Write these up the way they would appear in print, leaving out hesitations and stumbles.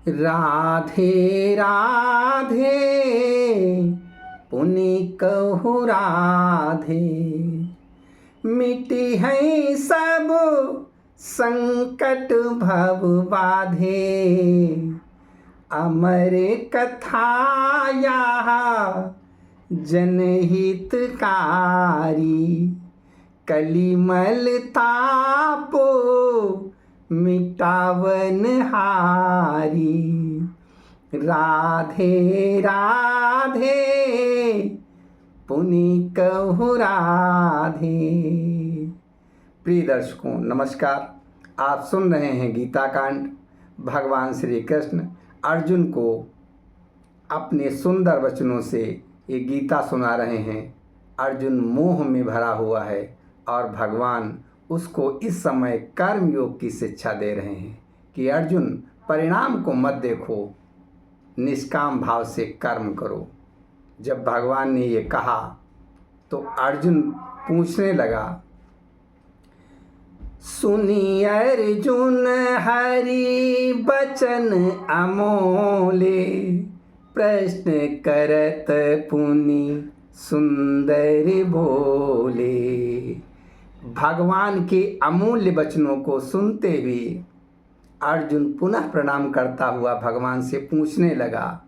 राधे राधे पुनि कहु राधे, मिटी है सब संकट भव बाधे। अमर कथा यह जनहितकारी, कलिमल तापो मिटावन हारी। राधे राधे पुनि कहु राधे। प्रिय दर्शकों नमस्कार, आप सुन रहे हैं गीता कांड। भगवान श्री कृष्ण अर्जुन को अपने सुंदर वचनों से ये गीता सुना रहे हैं। अर्जुन मोह में भरा हुआ है और भगवान उसको इस समय कर्म योग की शिक्षा दे रहे हैं कि अर्जुन परिणाम को मत देखो, निष्काम भाव से कर्म करो। जब भगवान ने ये कहा तो अर्जुन पूछने लगा, सुनी अर्जुन हरि बचन अमोले, प्रश्न करत पुनि सुंदर बोले। भगवान के अमूल्य वचनों को सुनते हुए अर्जुन पुनः प्रणाम करता हुआ भगवान से पूछने लगा,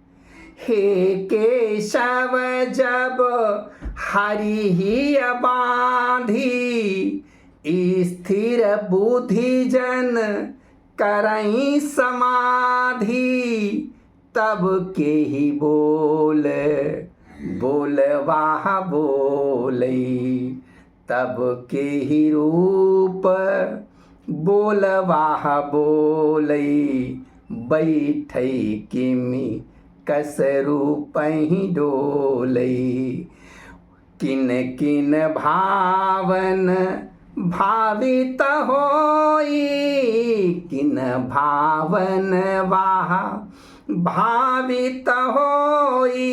हे केशव जब हरि ही बांधी, स्थिर बुद्धि जन करई समाधि, तब के ही बोल बोलवाह बोलई, तब के ही रूप बोलवाह बोलई, बैठई किमि कस रूपहि डोलई। किन किन भावन भावित होई, किन भावन वाह भावित होई,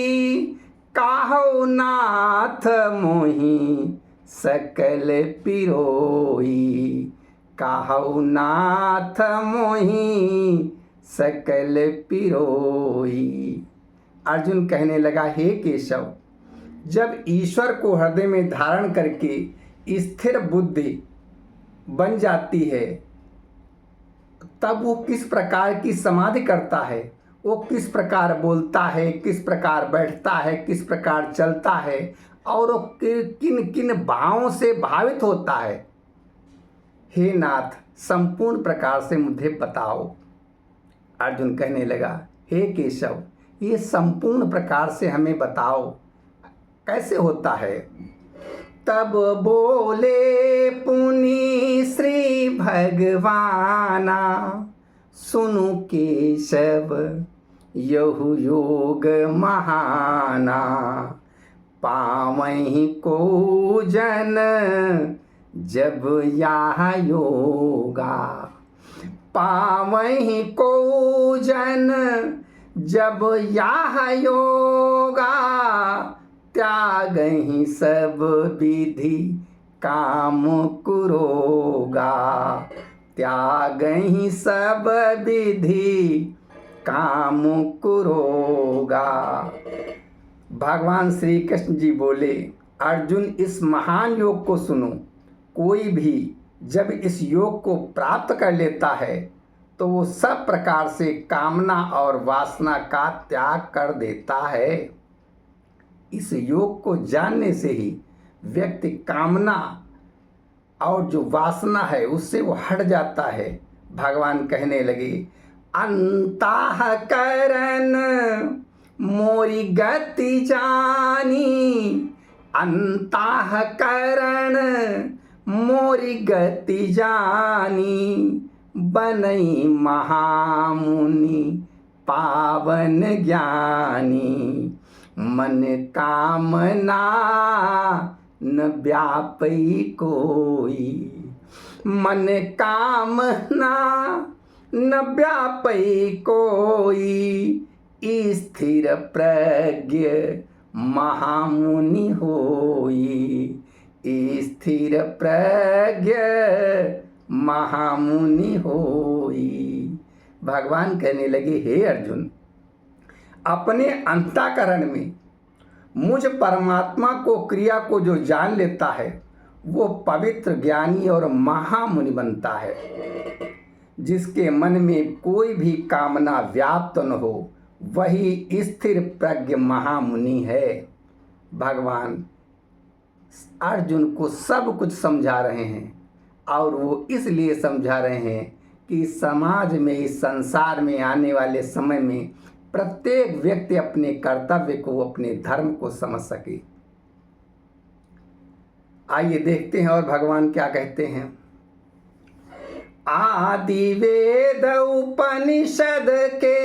काहु नाथ मोहि सकल पिरोई, काहु नाथ मोहि सकल पिरोई। अर्जुन कहने लगा, हे केशव, जब ईश्वर को हृदय में धारण करके स्थिर बुद्धि बन जाती है तब वो किस प्रकार की समाधि करता है, वो किस प्रकार बोलता है, किस प्रकार बैठता है, किस प्रकार चलता है और वो किन किन भावों से भावित होता है। हे नाथ, संपूर्ण प्रकार से मुझे बताओ। अर्जुन कहने लगा, हे केशव, ये संपूर्ण प्रकार से हमें बताओ कैसे होता है। तब बोले पुनि श्री भगवाना, सुनु केशव यहु योग महाना, पावहि को जन जब यह योगा, पावहि को जन जब यह योगा, त्यागहि सब विधि काम कुरोगा, त्यागहि सब विधि काम कुरोगा। भगवान श्री कृष्ण जी बोले, अर्जुन इस महान योग को सुनो। कोई भी जब इस योग को प्राप्त कर लेता है तो वो सब प्रकार से कामना और वासना का त्याग कर देता है। इस योग को जानने से ही व्यक्ति कामना और जो वासना है उससे वो हट जाता है। भगवान कहने लगे, अंतःकरण मोरी गति जानी, अंतःकरण मोरी गति जानी, बनई महामुनि पावन ज्ञानी, मन कामना न व्यापई कोई, मन कामना न व्यापई कोई, स्थिर प्रज्ञ महामुनि होई, स्थिर प्रज्ञ महामुनि होई। भगवान कहने लगे, हे अर्जुन, अपने अंतःकरण में मुझ परमात्मा को, क्रिया को जो जान लेता है वो पवित्र, ज्ञानी और महामुनि बनता है। जिसके मन में कोई भी कामना व्याप्त न हो वही स्थिर प्रज्ञ महामुनि है। भगवान अर्जुन को सब कुछ समझा रहे हैं और वो इसलिए समझा रहे हैं कि समाज में, इस संसार में आने वाले समय में प्रत्येक व्यक्ति अपने कर्तव्य को, अपने धर्म को समझ सके। आइए देखते हैं और भगवान क्या कहते हैं। आदि वेद उपनिषद के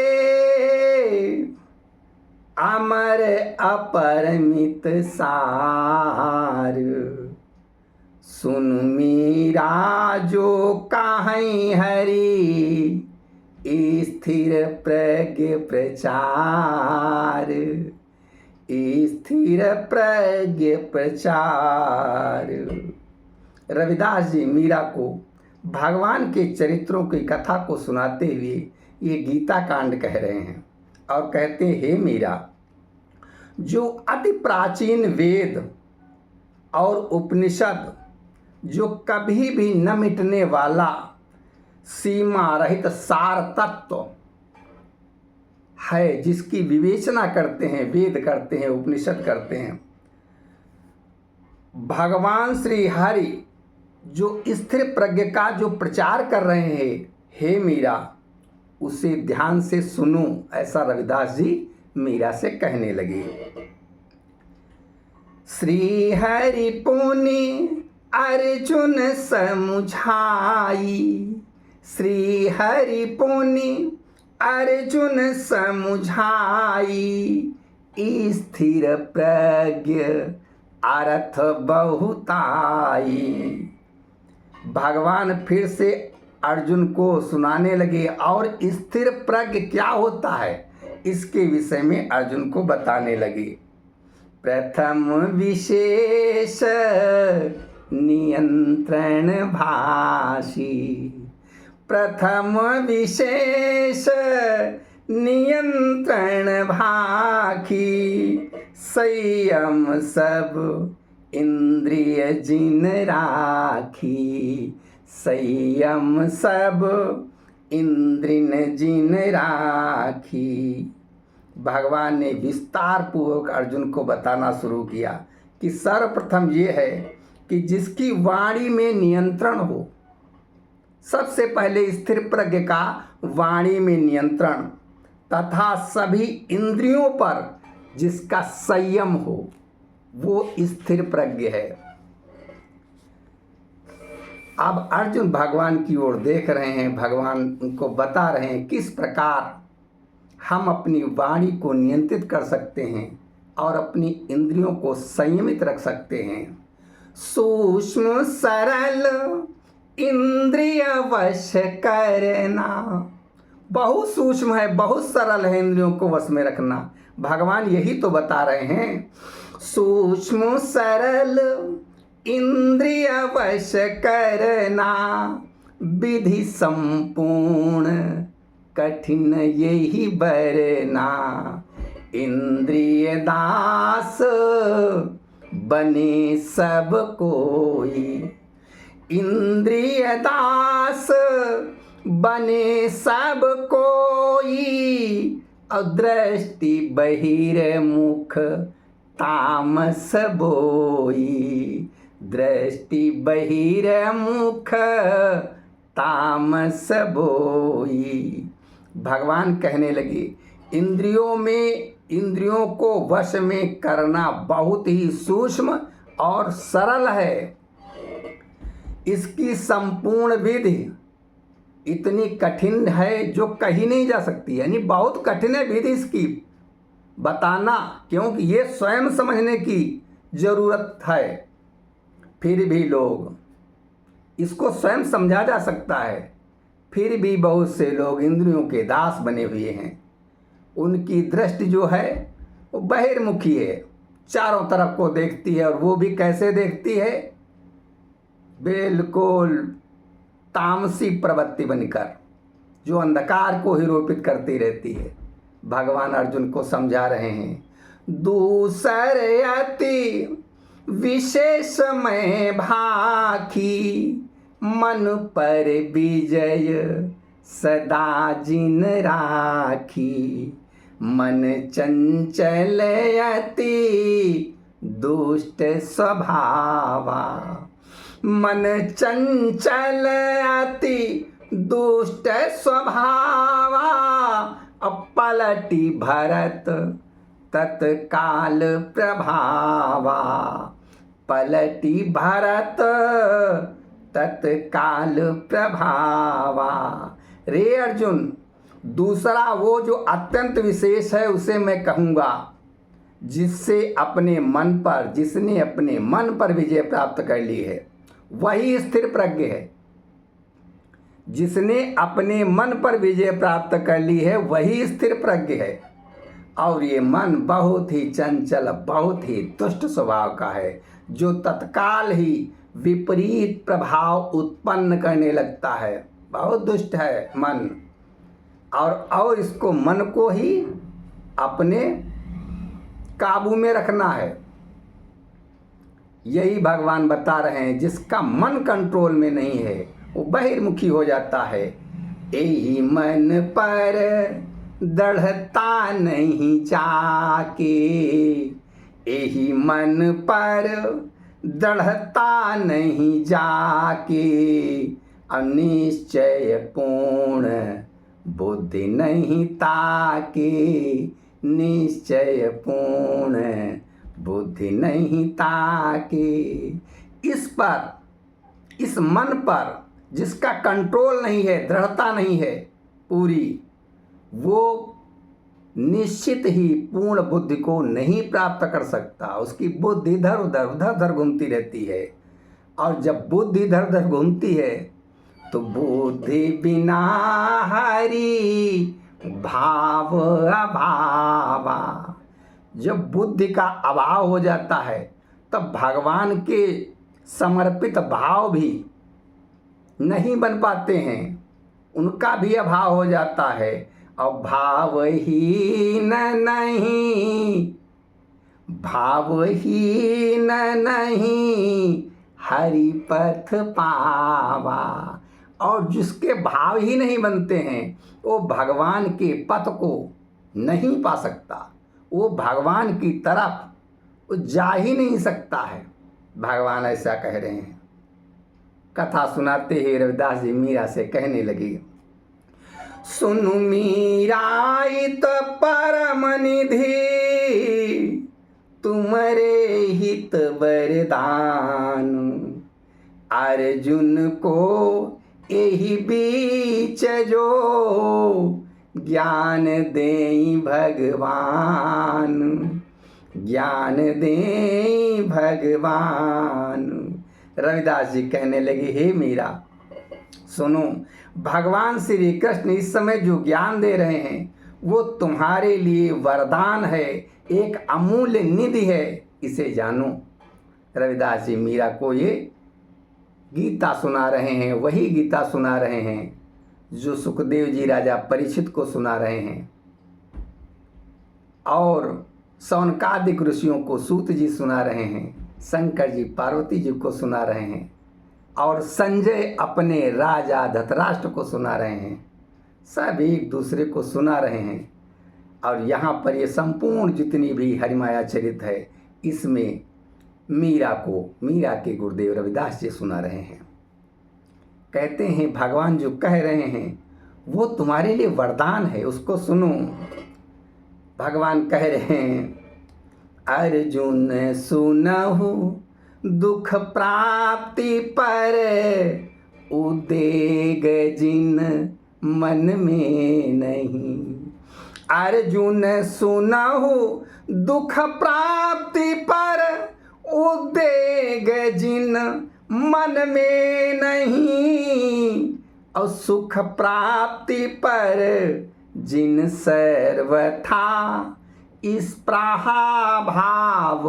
अमर अपरमित सार, सुन मीरा जो काहीं हरि, स्थिर प्रज्ञ प्रचार, स्थिर प्रज्ञ प्रचार। रविदास जी मीरा को भगवान के चरित्रों की कथा को सुनाते हुए ये गीता कांड कह रहे हैं और कहते हैं, हे मीरा, जो अति प्राचीन वेद और उपनिषद, जो कभी भी न मिटने वाला सीमा रहित सार तत्व है, जिसकी विवेचना करते हैं, वेद करते हैं, उपनिषद करते हैं, भगवान श्री हरि जो स्थिर प्रज्ञ का जो प्रचार कर रहे हैं, हे मीरा, उसे ध्यान से सुनो। ऐसा रविदास जी मीरा से कहने लगे। श्री हरि पुनि अर्जुन समुझाई, श्री हरि पुनि अर्जुन समुझाई, स्थिर प्रज्ञ अर्थ बहुताई। भगवान फिर से अर्जुन को सुनाने लगे और स्थिर प्रज्ञ क्या होता है इसके विषय में अर्जुन को बताने लगे। प्रथम विशेष नियंत्रण भाषी, प्रथम विशेष नियंत्रण भाखी, संयम सब इंद्रिय जिन राखी, संयम सब इंद्रिन जिन राखी। भगवान ने विस्तार पूर्वक अर्जुन को बताना शुरू किया कि सर्वप्रथम ये है कि जिसकी वाणी में नियंत्रण हो। सबसे पहले स्थिर प्रज्ञ का वाणी में नियंत्रण तथा सभी इंद्रियों पर जिसका संयम हो, वो स्थिर प्रज्ञ है। अब अर्जुन भगवान की ओर देख रहे हैं, भगवान उनको बता रहे हैं किस प्रकार हम अपनी वाणी को नियंत्रित कर सकते हैं और अपनी इंद्रियों को संयमित रख सकते हैं। सूक्ष्म सरल इंद्रिय वश करना, बहुत सूक्ष्म है, बहुत सरल है इंद्रियों को वश में रखना। भगवान यही तो बता रहे हैं, सूक्ष्म सरल इंद्रिय वश करना, विधि संपूर्ण कठिन यही बरना, इंद्रिय दास बने सब कोई, इंद्रिय दास बने सब कोई, दृष्टि बहिर्मुख तामस बोई, दृष्टि बहिर्मुख तामस बोई। भगवान कहने लगे इंद्रियों को वश में करना बहुत ही सूक्ष्म और सरल है। इसकी संपूर्ण विधि इतनी कठिन है जो कही नहीं जा सकती, यानी बहुत कठिन है विधि इसकी बताना, क्योंकि ये स्वयं समझने की जरूरत है। फिर भी लोग इसको स्वयं समझा जा सकता है, फिर भी बहुत से लोग इंद्रियों के दास बने हुए हैं। उनकी दृष्टि जो है वो बहिर्मुखी है, चारों तरफ को देखती है, और वो भी कैसे देखती है, बिल्कुल तामसी प्रवृत्ति बनकर, जो अंधकार को ही रोपित करती रहती है। भगवान अर्जुन को समझा रहे हैं, दूसर अति विशेष में भाखी, मन पर विजय सदा जिन राखी। मन चंचल अति दुष्ट स्वभावा, मन चंचल अति दुष्ट स्वभावा। पलटी भरत तत्काल प्रभावा, पलटी भरत तत्काल प्रभावा। रे अर्जुन, दूसरा वो जो अत्यंत विशेष है उसे मैं कहूँगा, जिसने अपने मन पर विजय प्राप्त कर ली है, वही स्थिर प्रज्ञ है। जिसने अपने मन पर विजय प्राप्त कर ली है वही स्थिर प्रज्ञ है। और ये मन बहुत ही चंचल, बहुत ही दुष्ट स्वभाव का है, जो तत्काल ही विपरीत प्रभाव उत्पन्न करने लगता है। बहुत दुष्ट है मन, और इसको मन को ही अपने काबू में रखना है। यही भगवान बता रहे हैं, जिसका मन कंट्रोल में नहीं है वो बहिर्मुखी हो जाता है। यही मन पर दृढ़ता नहीं जाके, यही मन पर दृढ़ता नहीं जाके। अनिश्चय पूर्ण बुद्धि नहीं ताके, निश्चय पूर्ण बुद्धि नहीं ताके। इस मन पर जिसका कंट्रोल नहीं है, दृढ़ता नहीं है पूरी, वो निश्चित ही पूर्ण बुद्धि को नहीं प्राप्त कर सकता। उसकी बुद्धि इधर उधर घूमती रहती है, और जब बुद्धि इधर उधर घूमती है तो बुद्धि बिना हरि भाव अभावा। जब बुद्धि का अभाव हो जाता है तब भगवान के समर्पित भाव भी नहीं बन पाते हैं, उनका भी अभाव हो जाता है। और भावहीन नहीं हरि पथ पावा। और जिसके भाव ही नहीं बनते हैं वो भगवान के पथ को नहीं पा सकता, वो भगवान की तरफ वो जा ही नहीं सकता है। भगवान ऐसा कह रहे हैं। कथा सुनाते ही रविदास जी मीरा से कहने लगे, सुनु मीरा इत परम निधि, तुमरे हित वरदान। अर्जुन को यही बीच जो ज्ञान देई भगवान, ज्ञान देई भगवान। रविदास जी कहने लगे, हे मीरा सुनो, भगवान श्री कृष्ण इस समय जो ज्ञान दे रहे हैं वो तुम्हारे लिए वरदान है, एक अमूल्य निधि है, इसे जानो। रविदास जी मीरा को ये गीता सुना रहे हैं, वही गीता सुना रहे हैं जो सुखदेव जी राजा परीक्षित को सुना रहे हैं, और सौनकादिक ऋषियों को सूत जी सुना रहे हैं, शंकर जी पार्वती जी को सुना रहे हैं, और संजय अपने राजा धृतराष्ट्र को सुना रहे हैं। सब एक दूसरे को सुना रहे हैं। और यहाँ पर ये संपूर्ण जितनी भी हरिमाया चरित है, इसमें मीरा के गुरुदेव रविदास जी सुना रहे हैं। कहते हैं भगवान जो कह रहे हैं वो तुम्हारे लिए वरदान है, उसको सुनो। भगवान कह रहे हैं, अर्जुन सुनहु दुख प्राप्ति पर, उदेग जिन मन में नहीं। अर्जुन सुनहु दुख प्राप्ति पर, उदेग जिन मन में नहीं। और सुख प्राप्ति पर जिन सर्वथा इस प्राभाव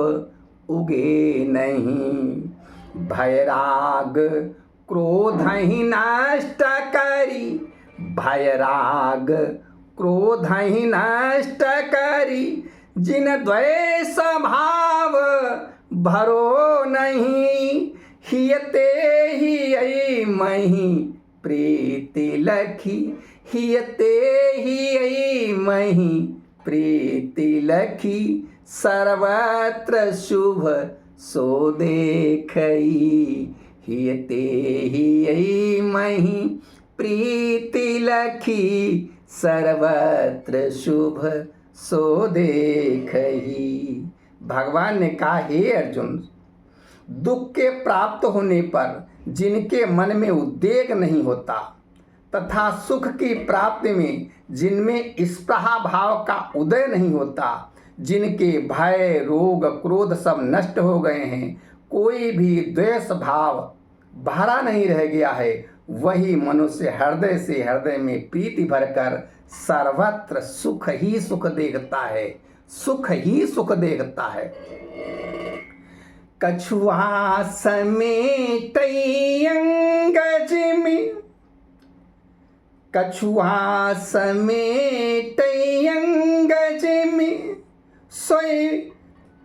उगे नहीं। भयराग क्रोध ही नष्ट करी भय राग क्रोध ही नष्ट करी, जिन द्वेष भाव भरो नहीं, हियते ही यही मही प्रीति लखी, हियते ही यही मही प्रीति लखी, सर्वत्र शुभ सो देखई, हियते ही यही मही प्रीति लखी, सर्वत्र शुभ सो देखई। भगवान ने कहा, हे अर्जुन, दुख के प्राप्त होने पर जिनके मन में उद्वेग नहीं होता तथा सुख की प्राप्ति में जिनमें स्पृहा भाव का उदय नहीं होता, जिनके भय रोग क्रोध सब नष्ट हो गए हैं, कोई भी द्वेष भाव भरा नहीं रह गया है, वही मनुष्य हृदय से हृदय में प्रीति भरकर सर्वत्र सुख ही सुख देखता है, सुख ही सुख देखता है। कछुआ समेट अंगज में, कछुआ समेट अंगज में सोई,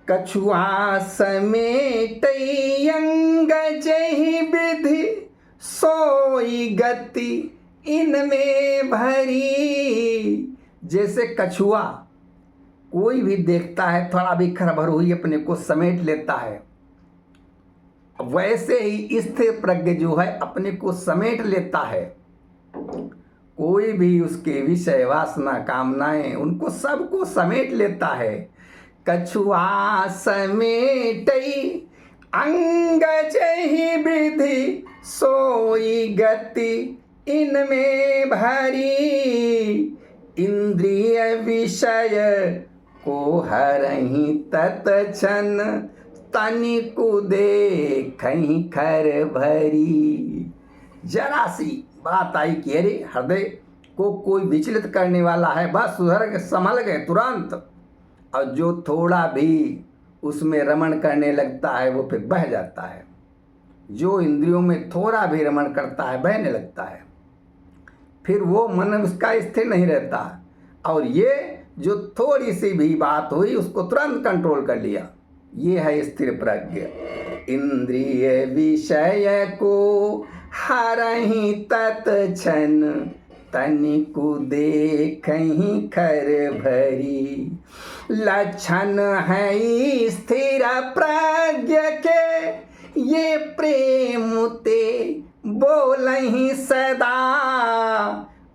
कछुआ समेट अंगज ही विधि, सोई गति इनमें भरी। जैसे कछुआ कोई भी देखता है थोड़ा भी खरभर हुई अपने को समेट लेता है, वैसे ही स्थिर प्रज्ञ जो है अपने को समेट लेता है। कोई भी उसके विषय वासना कामनाएं उनको सबको समेट लेता है। कछुआ समेटई अंगज ही विधि, सोई गति इनमें भरी, इंद्रिय विषय को हरहि तत्क्षण, तनिकु देखहि खर भरी। जरा सी बात आई कि अरे हृदय को कोई विचलित करने वाला है, बस सुधर के संभल गए तुरंत, और जो थोड़ा भी उसमें रमण करने लगता है वो फिर बह जाता है। जो इंद्रियों में थोड़ा भी रमण करता है बहने लगता है, फिर वो मन उसका स्थिर नहीं रहता। और ये जो थोड़ी सी भी बात हुई उसको तुरंत कंट्रोल कर लिया, ये है स्थिर प्रज्ञ। इंद्रिय विषय को हरहि तत्क्षण, तनिकु देखहि खर भरी। लक्षण है स्थिर प्रज्ञ के, ये प्रेम ते बोलहि सदा।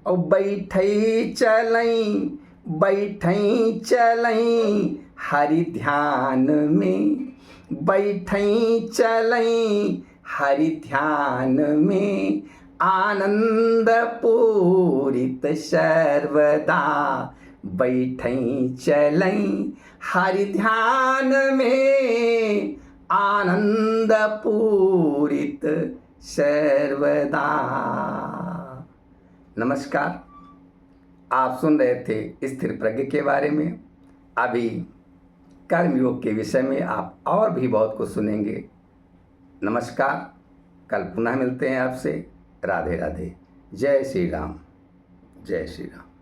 और बैठई चलई हरि ध्यान में, बैठई चलई हरि ध्यान में, आनंद पूरित सर्वदा। बैठई चलई हरि ध्यान में, आनंद पूरित सर्वदा। नमस्कार, आप सुन रहे थे स्थिर प्रज्ञ के बारे में। अभी कर्मयोग के विषय में आप और भी बहुत कुछ सुनेंगे। नमस्कार, कल पुनः मिलते हैं आपसे। राधे राधे। जय श्री राम, जय श्री राम।